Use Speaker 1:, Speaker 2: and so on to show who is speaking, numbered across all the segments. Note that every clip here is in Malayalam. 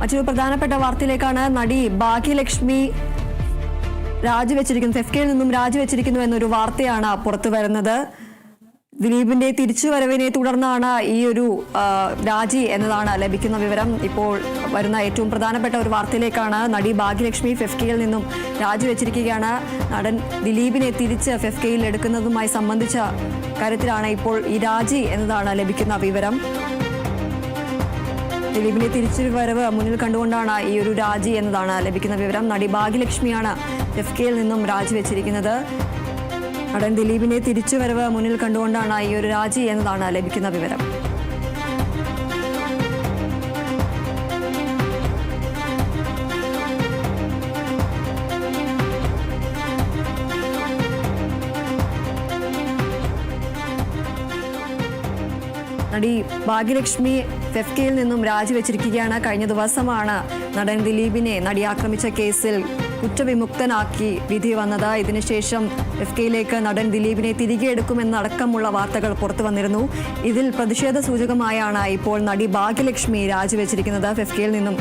Speaker 1: മറ്റൊരു പ്രധാനപ്പെട്ട വാർത്തയിലേക്കാണ്. നടി ഭാഗ്യലക്ഷ്മി രാജിവെച്ചിരിക്കുന്നു, ഫെഫ്കയിൽ നിന്നും രാജിവെച്ചിരിക്കുന്നു എന്നൊരു വാർത്തയാണ് പുറത്തു വരുന്നത്. ദിലീപിന്റെ തിരിച്ചുവരവിനെ തുടർന്നാണ് ഈ ഒരു രാജി എന്നതാണ് ലഭിക്കുന്ന വിവരം. ഇപ്പോൾ വരുന്ന ഏറ്റവും പ്രധാനപ്പെട്ട ഒരു വാർത്തയിലേക്കാണ്. നടി ഭാഗ്യലക്ഷ്മി ഫെഫ്കയിൽ നിന്നും രാജിവെച്ചിരിക്കുകയാണ്. നടൻ ദിലീപിനെ തിരിച്ച് ഫെഫ്കയിൽ എടുക്കുന്നതുമായി സംബന്ധിച്ച കാര്യത്തിലാണ് ഇപ്പോൾ ഈ രാജി എന്നതാണ് ലഭിക്കുന്ന വിവരം. ദിലീപിന്റെ തിരിച്ചുവരവ് മുന്നിൽ കണ്ടുകൊണ്ടാണ് ഈ ഒരു രാജി എന്നതാണ് ലഭിക്കുന്ന വിവരം. നടി ഭാഗ്യലക്ഷ്മിയാണ് ഫെഫ്കയിൽ നിന്നും രാജിവെച്ചിരിക്കുന്നത്. നടൻ ദിലീപിന്റെ തിരിച്ചുവരവ് മുന്നിൽ കണ്ടുകൊണ്ടാണ് ഈ ഒരു രാജി എന്നതാണ് ലഭിക്കുന്ന വിവരം. നടി ഭാഗ്യലക്ഷ്മി ഫെഫ്കയിൽ നിന്നും രാജിവെച്ചിരിക്കുകയാണ്. കഴിഞ്ഞ ദിവസമാണ് നടൻ ദിലീപിനെ നടി ആക്രമിച്ച കേസിൽ കുറ്റവിമുക്തനാക്കി വിധി വന്നത്. ഇതിനുശേഷം ഫെഫ്കയിലേക്ക് നടൻ ദിലീപിനെ തിരികെ എടുക്കുമെന്നടക്കമുള്ള വാർത്തകൾ പുറത്തു വന്നിരുന്നു. ഇതിൽ പ്രതിഷേധ സൂചകമായാണ് ഇപ്പോൾ നടി ഭാഗ്യലക്ഷ്മി രാജിവെച്ചിരിക്കുന്നത്. ഫെഫ്കയിൽ നിന്നും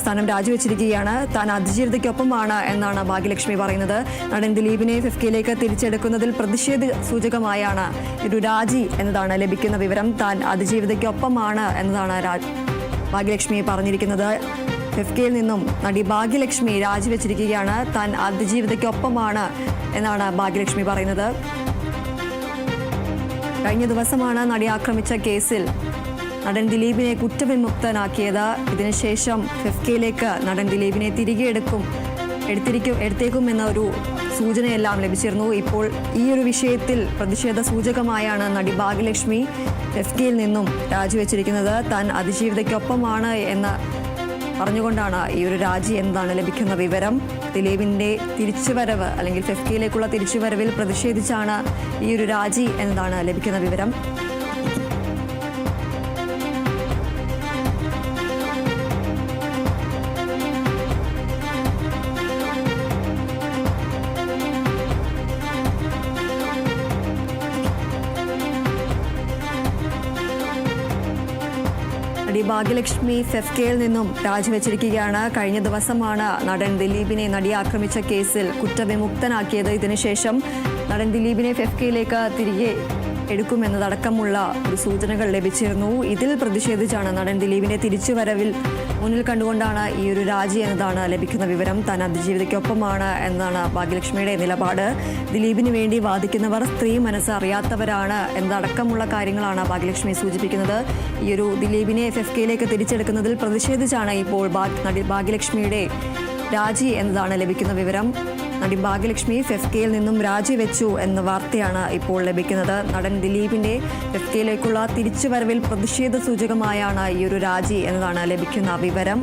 Speaker 1: സ്ഥാനം രാജിവെച്ചിരിക്കുകയാണ്. താൻ അതിജീവിതയ്ക്കൊപ്പമാണ് എന്നാണ് ഭാഗ്യലക്ഷ്മി പറയുന്നത്. നടൻ ദിലീപിനെ ഫെഫ്കയിലേക്ക് തിരിച്ചെടുക്കുന്നതിൽ പ്രതിഷേധ സൂചകമായാണ് ഒരു രാജി എന്നതാണ് ലഭിക്കുന്ന വിവരം. താൻ അതിജീവിതയ്ക്കൊപ്പമാണ് എന്നതാണ് ഭാഗ്യലക്ഷ്മി പറഞ്ഞിരിക്കുന്നത്. ഫെഫ്കയിൽ നിന്നും നടി ഭാഗ്യലക്ഷ്മി രാജിവെച്ചിരിക്കുകയാണ്. താൻ അതിജീവിതയ്ക്കൊപ്പമാണ് എന്നാണ് ഭാഗ്യലക്ഷ്മി പറയുന്നത്. കഴിഞ്ഞ ദിവസമാണ് നടി ആക്രമിച്ച കേസിൽ നടൻ ദിലീപിനെ കുറ്റവിമുക്തനാക്കിയത്. ഇതിനുശേഷം ഫെഫ്കയിലേക്ക് നടൻ ദിലീപിനെ തിരികെ എടുത്തേക്കും എന്ന ഒരു സൂചനയെല്ലാം ലഭിച്ചിരുന്നു. ഇപ്പോൾ ഈ ഒരു വിഷയത്തിൽ പ്രതിഷേധ സൂചകമായാണ് നടി ഭാഗ്യലക്ഷ്മി ഫെഫ്കയിൽ നിന്നും രാജിവെച്ചിരിക്കുന്നത്. താൻ അതിജീവിതയ്ക്കൊപ്പമാണ് എന്ന് പറഞ്ഞുകൊണ്ടാണ് ഈ ഒരു രാജി എന്നതാണ് ലഭിക്കുന്ന വിവരം. ദിലീപിന്റെ തിരിച്ചുവരവ് അല്ലെങ്കിൽ ഫെഫ്കയിലേക്കുള്ള തിരിച്ചുവരവിൽ പ്രതിഷേധിച്ചാണ് ഈ ഒരു രാജി എന്നതാണ് ലഭിക്കുന്ന വിവരം. നടി ഭാഗ്യലക്ഷ്മി ഫെഫ്കയിൽ നിന്നും രാജിവെച്ചിരിക്കുകയാണ്. കഴിഞ്ഞ ദിവസമാണ് നടൻ ദിലീപിനെ നടി ആക്രമിച്ച കേസിൽ കുറ്റവിമുക്തനാക്കിയത്. ഇതിനുശേഷം നടൻ ദിലീപിനെ ഫെഫ്കയിലേക്ക് തിരികെ എടുക്കുമെന്നതടക്കമുള്ള ഒരു സൂചനകൾ ലഭിച്ചിരുന്നു. ഇതിൽ പ്രതിഷേധിച്ചാണ് നടൻ ദിലീപിന്റെ തിരിച്ചുവരവിൽ മുന്നിൽ കണ്ടുകൊണ്ടാണ് ഈ ഒരു രാജി എന്നതാണ് ലഭിക്കുന്ന വിവരം. താൻ അതിജീവിതയ്ക്കൊപ്പമാണ് എന്നാണ് ഭാഗ്യലക്ഷ്മിയുടെ നിലപാട്. ദിലീപിന് വേണ്ടി വാദിക്കുന്നവർ സ്ത്രീ മനസ്സ് അറിയാത്തവരാണ് എന്നതടക്കമുള്ള കാര്യങ്ങളാണ് ഭാഗ്യലക്ഷ്മി സൂചിപ്പിക്കുന്നത്. ഈ ഒരു ദിലീപിനെ ഫെഫ്കയിലേക്ക് തിരിച്ചെടുക്കുന്നതിൽ പ്രതിഷേധിച്ചാണ് ഇപ്പോൾ നടി ഭാഗ്യലക്ഷ്മിയുടെ രാജി എന്നതാണ് ലഭിക്കുന്ന വിവരം. നടി ഭാഗ്യലക്ഷ്മി ഫെഫ്കയിൽ നിന്നും രാജിവെച്ചു എന്ന വാർത്തയാണ് ഇപ്പോൾ ലഭിക്കുന്നത്. നടൻ ദിലീപിന്റെ ഫെഫ്കയിലേക്കുള്ള തിരിച്ചുവരവിൽ പ്രതിഷേധ സൂചകമായാണ് ഈ ഒരു രാജി എന്നതാണ് ലഭിക്കുന്ന വിവരം.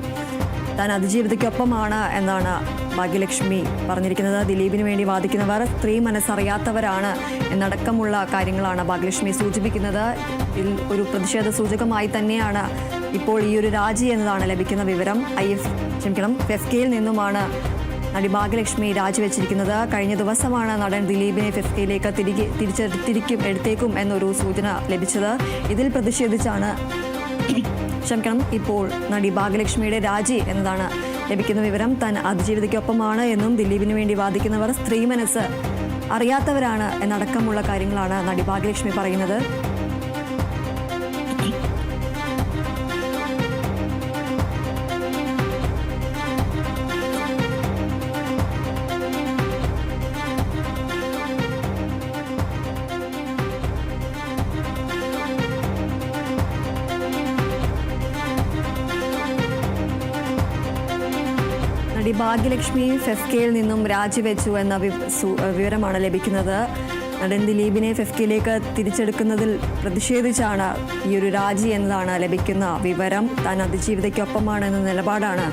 Speaker 1: താൻ അതിജീവിതയ്ക്കൊപ്പമാണ് എന്നാണ് ഭാഗ്യലക്ഷ്മി പറഞ്ഞിരിക്കുന്നത്. ദിലീപിന് വേണ്ടി വാദിക്കുന്നവർ സ്ത്രീ മനസ്സറിയാത്തവരാണ് എന്നടക്കമുള്ള കാര്യങ്ങളാണ് ഭാഗ്യലക്ഷ്മി സൂചിപ്പിക്കുന്നത്. ഇതിൽ ഒരു പ്രതിഷേധ സൂചകമായി തന്നെയാണ് ഇപ്പോൾ ഈ ഒരു രാജി എന്നതാണ് ലഭിക്കുന്ന വിവരം. ഫെഫ്കയിൽ നിന്നുമാണ് നടി ഭാഗ്യലക്ഷ്മി രാജിവെച്ചിരിക്കുന്നത്. കഴിഞ്ഞ ദിവസമാണ് നടൻ ദിലീപിനെ ഫെഫ്കയിലേക്ക് എടുത്തേക്കും എന്നൊരു സൂചന ലഭിച്ചത്. ഇതിൽ പ്രതിഷേധിച്ചാണ് ഇപ്പോൾ നടി ഭാഗ്യലക്ഷ്മിയുടെ രാജി എന്നതാണ് ലഭിക്കുന്ന വിവരം. താൻ അതിജീവിതയ്ക്കൊപ്പമാണ് എന്നും ദിലീപിന് വേണ്ടി വാദിക്കുന്നവർ സ്ത്രീ മനസ്സ് അറിയാത്തവരാണ് എന്നടക്കമുള്ള കാര്യങ്ങളാണ് നടി ഭാഗ്യലക്ഷ്മി പറയുന്നത്. നടി ഭാഗ്യലക്ഷ്മി ഫെഫ്കയിൽ നിന്നും രാജിവെച്ചു എന്ന വിവരമാണ് ലഭിക്കുന്നത്. നടൻ ദിലീപിനെ ഫെഫ്കയിലേക്ക് തിരിച്ചെടുക്കുന്നതിൽ പ്രതിഷേധിച്ചാണ് ഈ ഒരു രാജി എന്നതാണ് ലഭിക്കുന്ന വിവരം. താൻ അതിജീവിതയ്ക്കൊപ്പമാണെന്ന നിലപാടാണ്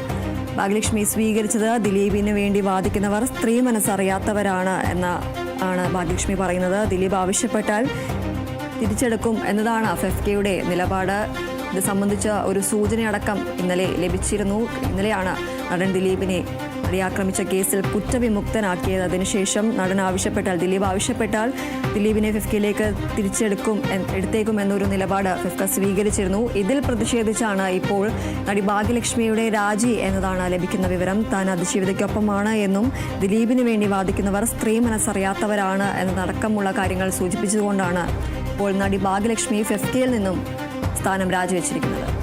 Speaker 1: ഭാഗ്യലക്ഷ്മി സ്വീകരിച്ചത്. ദിലീപിന് വേണ്ടി വാദിക്കുന്നവർ സ്ത്രീ മനസ്സറിയാത്തവരാണ് ആണ് ഭാഗ്യലക്ഷ്മി പറയുന്നത്. ദിലീപ് ആവശ്യപ്പെട്ടാൽ തിരിച്ചെടുക്കും എന്നതാണ് ഫെഫ്കയുടെ നിലപാട്. ഇത് സംബന്ധിച്ച ഒരു സൂചനയടക്കം ഇന്നലെ ലഭിച്ചിരുന്നു. ഇന്നലെയാണ് നടൻ ദിലീപിനെ നടിയെ ആക്രമിച്ച കേസിൽ കുറ്റവിമുക്തനാക്കിയത്. അതിനുശേഷം നടൻ ദിലീപ് ആവശ്യപ്പെട്ടാൽ ദിലീപിനെ ഫിഫ്കയിലേക്ക് എടുത്തേക്കും എന്നൊരു നിലപാട് ഫിഫ്ക സ്വീകരിച്ചിരുന്നു. ഇതിൽ പ്രതിഷേധിച്ചാണ് ഇപ്പോൾ നടി ഭാഗ്യലക്ഷ്മിയുടെ രാജി എന്നതാണ് ലഭിക്കുന്ന വിവരം. താൻ അതിജീവിതയ്ക്കൊപ്പമാണ് എന്നും ദിലീപിന് വേണ്ടി വാദിക്കുന്നവർ സ്ത്രീ മനസ്സറിയാത്തവരാണ് എന്നതടക്കമുള്ള കാര്യങ്ങൾ സൂചിപ്പിച്ചുകൊണ്ടാണ് ഇപ്പോൾ നടി ഭാഗ്യലക്ഷ്മി ഫിഫ്കയിൽ നിന്നും സ്ഥാനം രാജിവെച്ചിരിക്കുന്നത്.